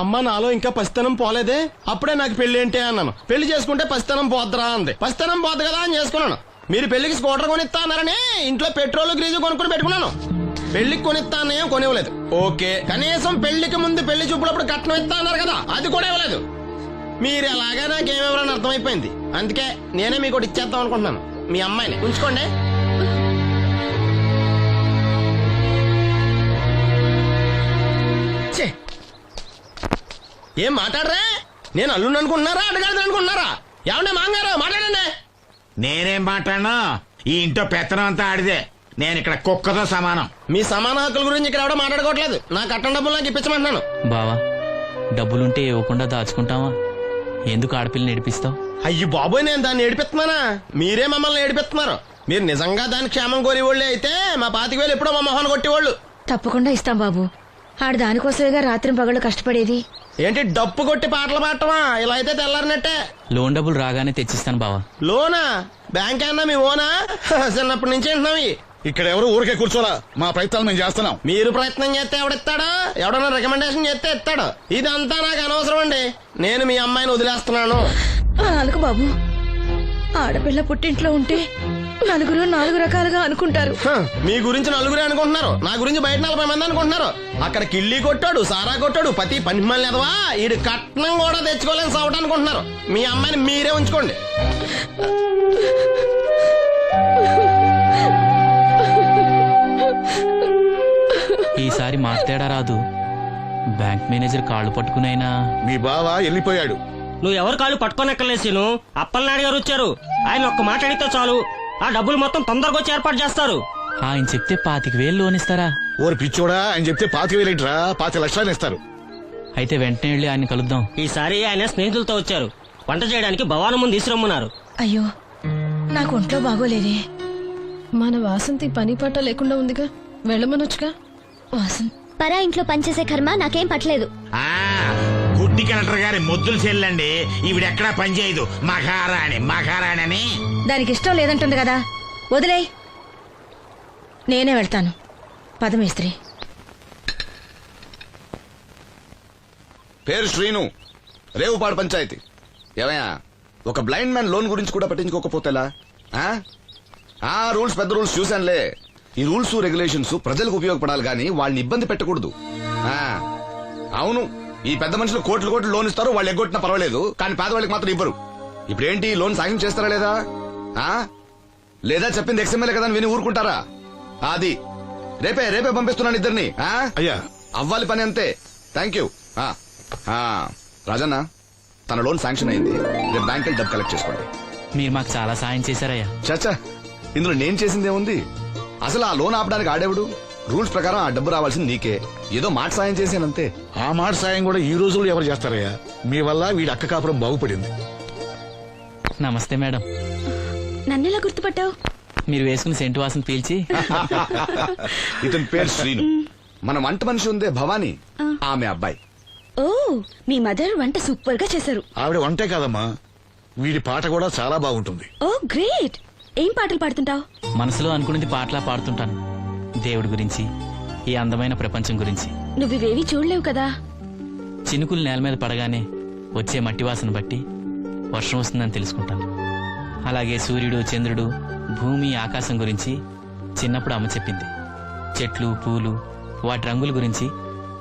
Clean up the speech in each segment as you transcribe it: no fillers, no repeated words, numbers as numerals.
అమ్మ నాలో ఇంకా పసితనం పోలేదే, అప్పుడే నాకు పెళ్లి ఏంటి అన్నాను. పెళ్లి చేసుకుంటే పసితనం పోద్దురా అంది. పసితనం పోద్దు కదా అని చేసుకున్నాను. మీరు పెళ్లికి స్కూటర్ కొనిస్తా అన్నారని ఇంట్లో పెట్రోల్ గ్రీజు కొనుక్కుని పెట్టుకున్నాను. పెళ్లికి కొనిస్తా అన్నయ్యం కొనివ్వలేదు. ఓకే, కనీసం పెళ్లికి ముందు పెళ్లి చూపులప్పుడు కట్నం ఇస్తా అన్నారు కదా, అది కూడా ఇవ్వలేదు. మీరు ఎలాగా నాకేమెవరని అర్థమైపోయింది. అందుకే నేనే మీకు ఒకటి ఇచ్చేద్దాం అనుకుంటున్నాను. మీ అమ్మాయిని ఉంచుకోండి. ఏం మాట్లాడరా? నేను అల్లుండి అనుకుంటున్నారా, అడగాలి అనుకుంటున్నారా? ఏమన్నా మాంగారు మాట్లాడండి. నేనేం మాట్లాడను, ఈ ఇంట్లో పెత్తనం అంతా ఆడిదే. నేను ఇక్కడ కుక్కతో సమానం. మీ సమాన హక్కుల గురించి ఇక్కడ ఎవడో మాట్లాడుకోవట్లేదు. నా కట్టం డబ్బులు నాకు ఇప్పించమంటున్నాను. బావా, డబ్బులుంటే ఇవ్వకుండా దాచుకుంటావా? ఎందుకు ఆడపిల్లని ఏడిపిస్తావు? అయ్యి బాబోయ్, నేను దాన్ని ఏడిపిస్తున్నానా? మీరే మమ్మల్ని ఏడిపిస్తున్నారు. మీరు నిజంగా దాని క్షేమం కోరేవాళ్ళే అయితే మా 25,000 ఎప్పుడో మా మొహాన్ని కొట్టేవాళ్ళు. తప్పకుండా ఇస్తాం బాబు. ఆడు దానికోసమేగా రాత్రి పగళ్ళు కష్టపడేది. ఏంటి డప్పు కొట్టి పాటలు పాడటమా? ఇలా అయితే తెల్లారినట్టే. లోన్ డబ్బులు రాగానే తెచ్చిస్తాను బావా. లోనా? బ్యాంక్ అన్నా మీ ఓనా? చిన్నప్పటి నుంచి వింటున్నాం. ఇక్కడ ఎవరు ఊరికే కూర్చోలా, మా ప్రయత్నాలు మేము చేస్తున్నాం. మీరు ప్రయత్నం చేస్తే ఎవడిస్తాడా? ఎవడన్నా రికమెండేషన్ చేస్తే ఇస్తాడు. ఇదంతా నాకు అనవసరం అండి. నేను మీ అమ్మాయిని వదిలేస్తున్నాను. అలాగ బాబు, ఆడపిల్ల పుట్టింట్లో ఉంటే నలుగురు 4 రకాలుగా అనుకుంటారు. మీ గురించి నలుగురే అనుకుంటున్నారు, నా గురించి బయట 40 మంది అనుకుంటున్నారు. అక్కడ కిళ్ళి కొట్టాడు, సారా కొట్టాడు, పతి పని మళ్ళీ ఎదవా, ఈడు కట్నం కూడా తెచ్చుకోలేని సవట అనుకుంటున్నారు. మీ అమ్మాయిని మీరే ఉంచుకోండి. ఈసారి మాట్లాడా రాదు. బ్యాంక్ మేనేజర్ కాళ్ళు పట్టుకునైనా మీ బావ వెళ్ళిపోయాడు. నువ్వు ఎవరు కాళ్ళు పట్టుకోనెక్కలేసిను. అప్పలనాయుడు గారు వచ్చారు. ఆయన ఒక్క మాట అడిగితే చాలు, ఆ డబ్బులు మొత్తం తొందరగా వచ్చి ఏర్పాటు చేస్తారు. ఆయన చెప్తే 25,000 లోన్ ఇస్తారా? ఓరి పిచ్చోడా, ఆయన చెప్తే 25,000 5 లక్షలు ఇస్తారు. అయితే వెంటనే వెళ్ళి ఆయన కలుద్దాం. ఈసారి ఆయన స్నేహితులతో వచ్చారు. వంట చేయడానికి భవానం ముందు తీసురమ్మన్నారు. అయ్యో, నాకు ఒంట్లో బాగోలేదే. మన వాసంతి పని పట్ట లేకుండా ఉందిగా, వెళ్ళమనొచ్చుగా. వాసంత్ పరా ఇంట్లో పనిచేసే కర్మ నాకేం పట్టలేదు. గుడ్డి కలెక్టర్ గారి ముద్దులు చెల్లండి. ఈవిడెక్కడా పనిచేయదు. మహారాణి మహారాణి అని. దానికి ఇష్టం లేదంటుంది కదా, వదిలేయ్. నేనే వెళ్తాను. పదమేస్త్రి. పేరు శ్రీను, రేవుపాడు పంచాయతీ. ఏమయ్యా, ఒక బ్లైండ్ మ్యాన్ లోన్ గురించి కూడా పట్టించుకోకపోతేలా? రూల్స్ పెద్ద రూల్స్ చూశానులే. ఈ రూల్స్ రెగ్యులేషన్స్ ప్రజలకు ఉపయోగపడాలి గానీ వాళ్ళని ఇబ్బంది పెట్టకూడదు. అవును, ఈ పెద్ద మనుషులు కోట్లు కోట్లు లోన్ ఇస్తారు, వాళ్ళు ఎగ్గొట్టినా పర్వాలేదు, కానీ పేదవాళ్ళకి మాత్రం ఇవ్వరు. ఇప్పుడేంటి, లోన్ సాయం చేస్తారా లేదా? లేదా చెప్పింది ఎక్స్ఎంఎల్ఏ కదా అని విని ఊరుకుంటారా? అది రేపే పంపిస్తున్నాను ఇద్దరిని. అయ్యా, అవ్వాలి పని అంతే. Thank you. రాజన్న, తన లోన్ శాంక్షన్ అయింది. రేపు బ్యాంక్ డబ్బు కలెక్ట్ చేసుకోండి. మీరు మాకు చాలా సాయం చేశారయ్యా. చాచా, ఇందులో నేను చేసిందేముంది? అసలు ఆ లోన్ ఆపడానికి ఆడేవుడు? రూల్స్ ప్రకారం ఆ డబ్బు రావాల్సింది నీకే. ఏదో మాట సాయం చేశానంతే. ఆ మాట సాయం కూడా ఈ రోజుల్లో ఎవరు చేస్తారయ్యా? మీ వల్ల వీడి అక్క కాపురం బాగుపడింది. నమస్తే మేడం. నన్నెలా గుర్తుపట్టావు? మీరు వేసుకుని సెంటు వాసన పీల్చి. ఇతని పేరు శ్రీను. మన వంట మనిషి ఉందే భవానీ, ఆమె అబ్బాయి. ఓ, మీ మదర్ వంట సూపర్ గా చేశారు. ఆవిడ వంటే కాదమ్మా, వీడి పాట కూడా చాలా బాగుంటుంది. ఓ గ్రేట్. ఏం పాటలు పాడుతుంటావు? మనసులో అనుకున్నది పాటలా పాడుతుంటాను. దేవుడి గురించి, ఈ అందమైన ప్రపంచం గురించి. నువ్వివేవి చూడలేవు కదా. చినుకులు నేల మీద పడగానే వచ్చే మట్టి వాసన బట్టి వర్షం వస్తుందని తెలుసుకుంటాను. అలాగే సూర్యుడు, చంద్రుడు, భూమి, ఆకాశం గురించి చిన్నప్పుడు అమ్మ చెప్పింది. చెట్లు, పూలు, వాటి రంగుల గురించి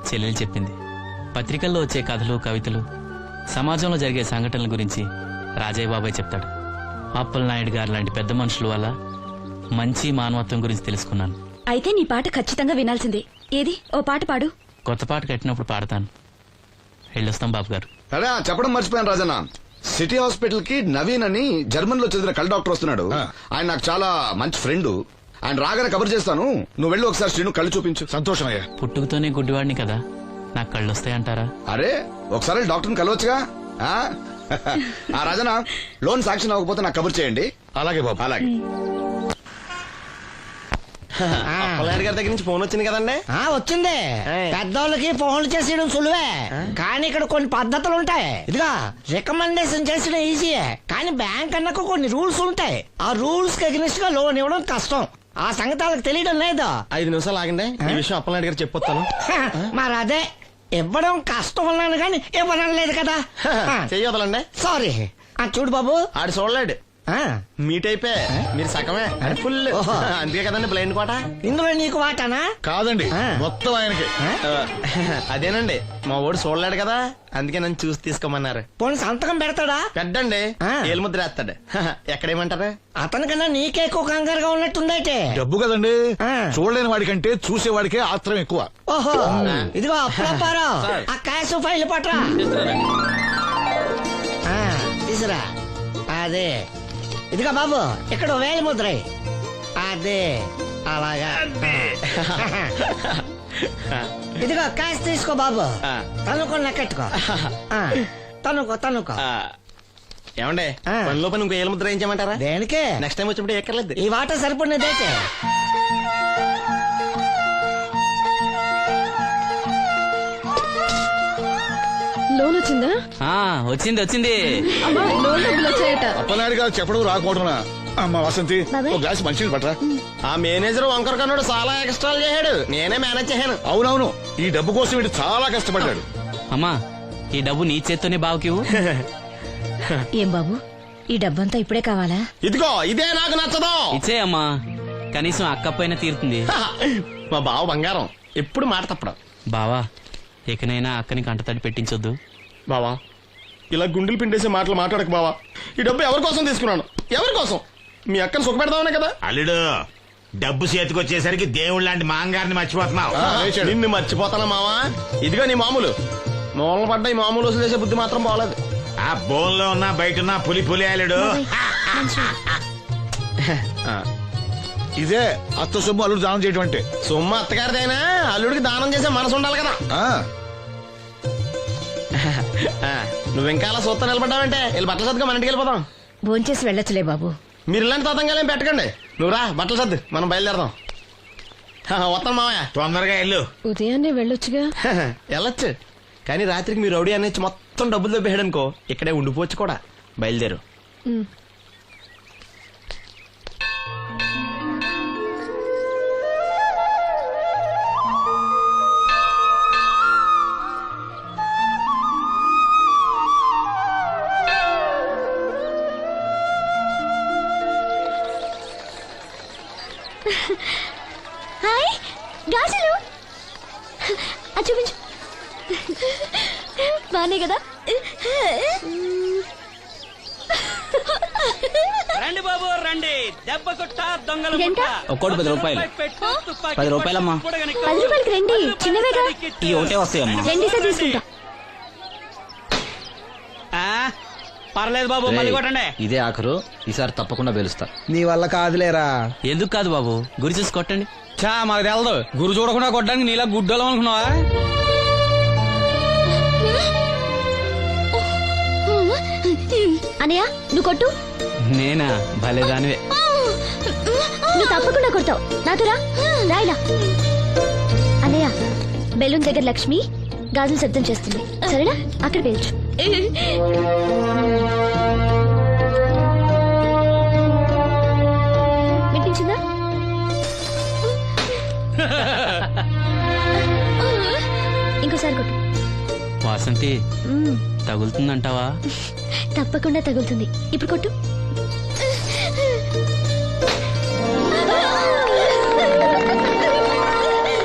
చెల్లెలు చెప్పింది. పత్రికల్లో వచ్చే కథలు, కవితలు, సమాజంలో జరిగే సంఘటనల గురించి రాజయ్య బాబాయ్ చెప్తాడు. అప్పలనాయుడు గారు లాంటి పెద్ద మనుషుల వల్ల మంచి మానవత్వం గురించి తెలుసుకున్నాను. అయితే నీ పాట ఖచ్చితంగా వినాల్సిందే. ఏది, ఓ పాట పాడు. కొత్త పాట కట్టినప్పుడు పాడతాను. వెళ్ళొస్తాం బాబు గారు. అరే, చెప్పడం మర్చిపోయాను రాజన్న. సిటీ హాస్పిటల్ కి నవీన్ అని జర్మన్ లో చదివిన కళ్ళ డాక్టర్ వస్తున్నాడు. ఆయన నాకు చాలా మంచి ఫ్రెండ్. ఆయన రాగానే కబర్ చేస్తాను. నువ్వు వెళ్ళి ఒకసారి శ్రీను కళ్ళు చూపించు. సంతోషం అయ్యా. పుట్టుకతోనే గుడ్డివాడిని కదా, నాకు కళ్ళు వస్తాయంటారా? అరే, ఒకసారి డాక్టర్ని కలవచ్చుగా. రాజన్న, లోన్ శాంక్షన్ అవ్వకపోతే నాకు కబుర్ చేయండి. అలాగే బాబు. అలాగే. అప్పలనాయుడు గారి దగ్గర నుంచి ఫోన్ వచ్చింది కదండి. వచ్చింది. పెద్దోళ్ళకి ఫోన్లు చేసేయడం సులువే, కానీ ఇక్కడ కొన్ని పద్ధతులు ఉంటాయి. ఇదిగా రికమెండేషన్ చేసడం ఈజీయే, కానీ బ్యాంక్ అన్నకు కొన్ని రూల్స్ ఉంటాయి. ఆ రూల్స్ కి అగ్నిస్ట్ గా లోన్ ఇవ్వడం కష్టం. ఆ సంగతి వాళ్ళకి తెలియడం లేదు. 5 నిమిషాలు ఆగండి, ఈ విషయం అప్పలనాయుడు గారు చెప్పొస్తాను. మరి అదే ఇవ్వడం కష్టం ఉన్నాను కానీ ఇవ్వడం లేదు కదా చెయ్యొదలండి. సారీ. చూడు బాబు, ఆడు చూడలేడు. ఆ, మీ టైపే, మీరు సగమే, అది ఫుల్. ఓహో. అందుకే కదండి బ్లైండ్ కోట. ఇందులో నీకు వాటానా? కాదండి ఆ. మొత్తం ఆయనకి. అదేనండి, మా వాడు చూడలేడు కదా, అందుకే నన్ను చూసి తీసుకోమన్నారు. పోనీ సంతకం పెడతాడా? పెద్దండి, ఆ. ఏలు ముద్ర వేస్తాడు. ఎక్కడేమంటారు? అతనికన్నా నీకే ఎక్కువ కంగారుగా ఉన్నట్టుందైతే. డబ్బు కదండి, ఆ. చూడలేని వాడికంటే చూసేవాడికే ఆత్రం ఎక్కువ. ఓహో, ఇదిగో అప్పుడప్పారావు, ఆ క్యాష్ ఫైల్ పట్రా. ఆ, తీసురా. అదే, ఇదిగో బాబు, ఇక్కడ వేలి ముద్ర. అదే, అలాగా. ఇదిగో క్యాష్ తీసుకో బాబు, తనుకో లెక్కెట్టుకో. తనుకో. ఏమండే, ఆ. పనిలో పని ఇంకో ఏలు ముద్ర ఏం చేయమంటారా? దేనికే? నెక్స్ట్ టైం వచ్చినప్పుడు ఎక్కర్లేదు. ఈ వాట సరిపడినదైతే. లోన్ వచ్చిందా? వచ్చింది అమ్మా, లోన్ డబ్బులు వచ్చాయట. అప్పనాయుడు గారు చెప్పడం రాకపోవడమా? అమ్మ వసంతి, ఒక గ్లాస్ మంచినీళ్ళు పట్టరా. ఆ మేనేజర్ వంకర కన్నాడు చాలా ఎక్స్ట్రాలు చేశాడు, నేనే మేనేజ్ చేశాను. అవునవును, ఈ డబ్బు కోసం వీడు చాలా కష్టపడ్డాడు. అమ్మా, ఈ డబ్బు నీ చేత్తోనే బావుకివు. ఏం బాబు, ఈ డబ్బంతా ఇప్పుడే కావాలా? ఇదిగో ఇదే నాకు నచ్చదు. ఇచ్చేయమ్మా, కనీసం అక్కపైన తీరుతుంది. మా బావ బంగారం, ఎప్పుడు మాట తప్పడం. బావా, ఇకనైనా అక్కని కంటతడి పెట్టించొద్దు. బావా, ఇలా గుండెలు పిండేసే మాటలు మాట్లాడక బావా. ఈ డబ్బు ఎవరి కోసం తీసుకున్నాను? ఎవరి కోసం? మీ అక్కను సుఖపెడదామనే కదా. అల్లుడు, డబ్బు చేతికొచ్చేసరికి దేవుడు లాంటి మాంగారిని మర్చిపోతున్నావు. లేచాడు. నిన్ను మర్చిపోతానా మావా? ఇదిగో నీ మామూలు మూలన పడ్డ ఈ మామూలు వసూలు చేసే బుద్ధి మాత్రం బాగలేదు. ఆ బోన్లో ఉన్నా బయట ఉన్నా పులి అల్లుడు. ఇదే అత్త సొమ్ము అల్లుడు దానం చేయడం అంటే. సొమ్ము అత్తగారిదైనా అల్లుడికి దానం చేసే మనసు ఉండాలి కదా. ఆ, నువ్వు ఇంకా అలా సూత్తా నిలబడ్డావంటే వెళ్ళి బట్టలు సర్దుగా మన ఇంటికి వెళ్ళిపోదాం. భోంచేసి వెళ్ళొచ్చులే బాబు. మీరు ఇలాంటి తతంగాలేం పెట్టకండి. నువ్వు రా, బట్టలు సర్దు, మనం బయలుదేరదాం. వస్తాను మావయ్య. తొందరగా వెళ్ళు. ఉదయాన్నే వెళ్ళొచ్చుగా. వెళ్ళొచ్చు, కానీ రాత్రికి మీరు రౌడీ అనేది మొత్తం డబ్బులు దొబ్బేయడనుకో ఇక్కడే ఉండిపోవచ్చు కూడా. బయలుదేరు. ఉమ్. హాయ్ గాజులు, అది చూపించు. బానే కదా? రండి బాబు రండి, దెబ్బ కొట్ట దొంగలు ఎంత? ఒక్కోటి 10 రూపాయలు. 10 రూపాయలమ్మా. 10 రూపాయలకి రండి, చిన్నవేగా. ఈ ఒకటే వస్తాయమ్మా. రెండేసా తీసుకుంటా. పర్లేదు బాబు, మళ్ళీ కొట్టండి. ఇదే ఆఖరు, ఈసారి తప్పకుండా గెలుస్తా. నీ వల్ల కాదులేరా. ఎందుకు కాదు బాబు, గురి చూసి కొట్టండి. చా మాకు తెలదు, గురు చూడకుండా కొట్టడానికి నీలా గుడ్డోలం అనుకున్నావా? అనయ్య, నువ్వు కొట్టు. నేనా? భలేదానివే. నువ్వు తప్పకుండా కొడతావు. నాతో రా, రాయిలా. అన్నయ్య, బెలూన్ దగ్గర లక్ష్మి గాజులు శబ్దం చేస్తుంది, సరేనా? అక్కడ పేల్చు. వినిపించిందా? ఇంకోసారి కొట్టు. వాసంతి, మ్మ్. తగులుతుందంటావా? తప్పకుండా తగులుతుంది. ఇప్పుడు కొట్టు.